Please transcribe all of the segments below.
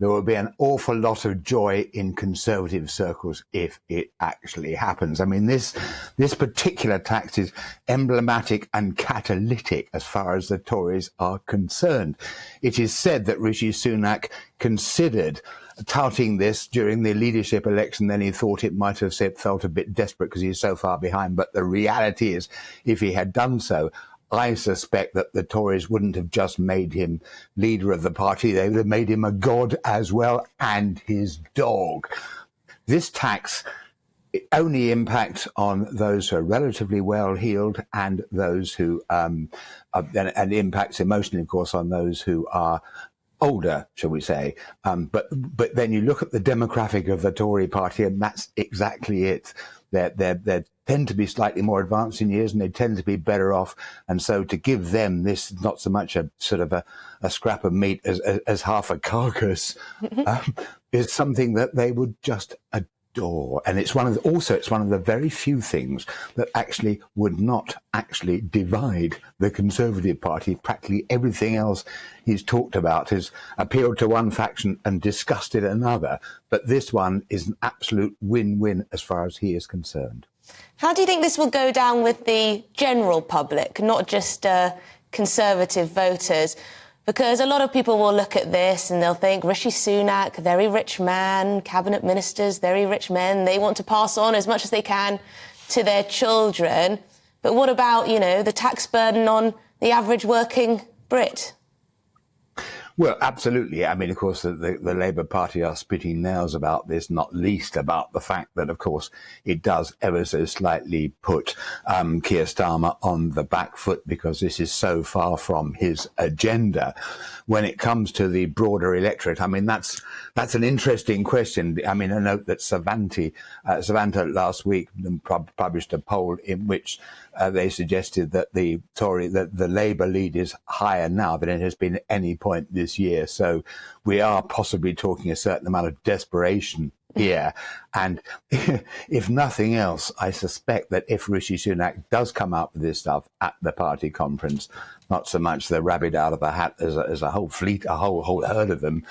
there will be an awful lot of joy in Conservative circles if it actually happens. I mean, this particular tax is emblematic and catalytic as far as the Tories are concerned. It is said that Rishi Sunak considered touting this during the leadership election. Then he thought it might have felt a bit desperate because he's so far behind. But the reality is, if he had done so, I suspect that the Tories wouldn't have just made him leader of the party. They would have made him a god as well, and his dog. This tax only impacts on those who are relatively well-heeled and those who, and impacts emotionally, of course, on those who are older, shall we say. But then you look at the demographic of the Tory party, and that's exactly it. They tend to be slightly more advanced in years, and they tend to be better off. And so to give them this, not so much a sort of a scrap of meat as half a carcass, is something that they would just adore. And it's one of the very few things that actually would not actually divide the Conservative Party. Practically everything else he's talked about has appealed to one faction and disgusted another. But this one is an absolute win-win as far as he is concerned. How do you think this will go down with the general public, not just Conservative voters? Because a lot of people will look at this and they'll think Rishi Sunak, very rich man, cabinet ministers, very rich men. They want to pass on as much as they can to their children. But what about, the tax burden on the average working Brit? Well, absolutely. I mean, of course, the Labour Party are spitting nails about this, not least about the fact that, of course, it does ever so slightly put Keir Starmer on the back foot because this is so far from his agenda. When it comes to the broader electorate, I mean, that's an interesting question. I mean, I note that Savanta last week published a poll in which they suggested that the Labour lead is higher now than it has been at any point this year. So we are possibly talking a certain amount of desperation here. And if nothing else, I suspect that if Rishi Sunak does come out with this stuff at the party conference, not so much the rabbit out of the hat as a whole fleet, a whole herd of them,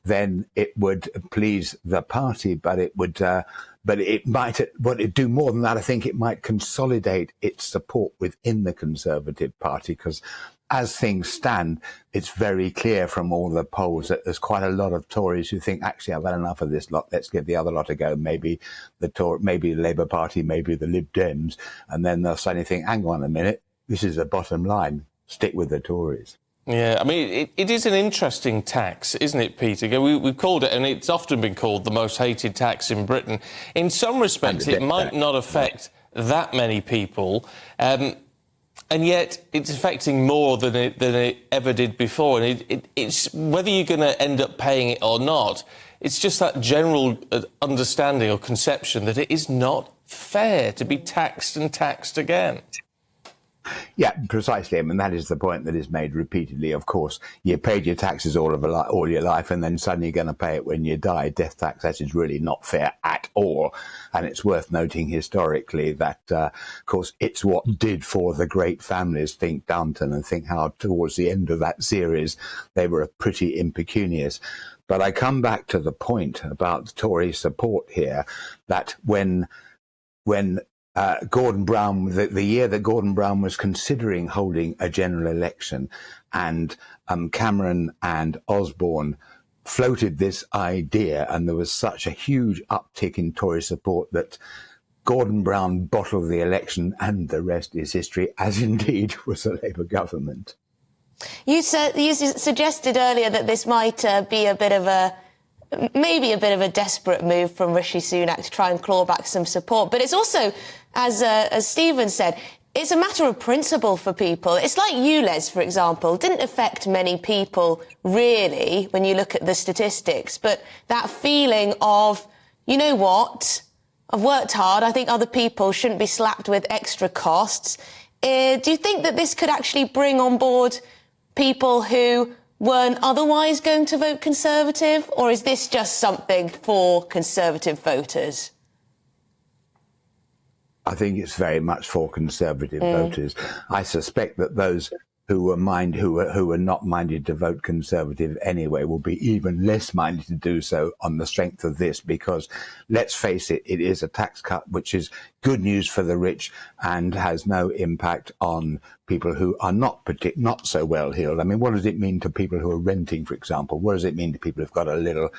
then it would please the party, but it would. But it might, what it do more than that, I think it might consolidate its support within the Conservative Party, because as things stand, it's very clear from all the polls that there's quite a lot of Tories who think, actually, I've had enough of this lot. Let's give the other lot a go. Maybe maybe the Labour Party, maybe the Lib Dems. And then they'll suddenly think, hang on a minute, this is the bottom line. Stick with the Tories. Yeah, I mean, it is an interesting tax, isn't it, Peter? We've called it, and it's often been called the most hated tax in Britain. In some respects, it might not affect that many people, and yet it's affecting more than it ever did before. And it's whether you're going to end up paying it or not, it's just that general understanding or conception that it is not fair to be taxed and taxed again. Yeah, precisely. I mean, that is the point that is made repeatedly. Of course, you paid your taxes all your life, and then suddenly you're going to pay it when you die. Death tax, that is really not fair at all. And it's worth noting historically that, of course, it's what did for the great families. Think Downton and think how towards the end of that series they were pretty impecunious. But I come back to the point about Tory support here, that when Gordon Brown, the year that Gordon Brown was considering holding a general election, and Cameron and Osborne floated this idea, and there was such a huge uptick in Tory support that Gordon Brown bottled the election, and the rest is history, as indeed was the Labour government. You suggested earlier that this might be maybe a bit of a desperate move from Rishi Sunak to try and claw back some support. But it's also, as Stephen said, it's a matter of principle for people. It's like ULEZ, for example, didn't affect many people, really, when you look at the statistics. But that feeling of, you know what, I've worked hard, I think other people shouldn't be slapped with extra costs. Do you think that this could actually bring on board people who weren't otherwise going to vote Conservative, or is this just something for Conservative voters? I think it's very much for Conservative voters. I suspect that those who are not minded to vote Conservative anyway will be even less minded to do so on the strength of this, because let's face it, it is a tax cut which is good news for the rich and has no impact on people who are not so well heeled. I mean, what does it mean to people who are renting, for example? What does it mean to people who've got a little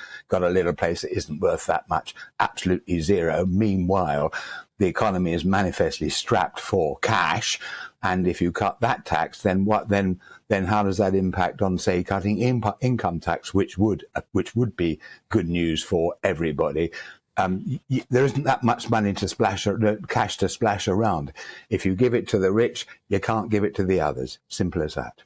place that isn't worth that much? Absolutely zero. Meanwhile, the economy is manifestly strapped for cash, and if you cut that tax, then what? Then how does that impact on, say, cutting income tax, which would be good news for everybody? There isn't that much money cash to splash around. If you give it to the rich, you can't give it to the others. Simple as that.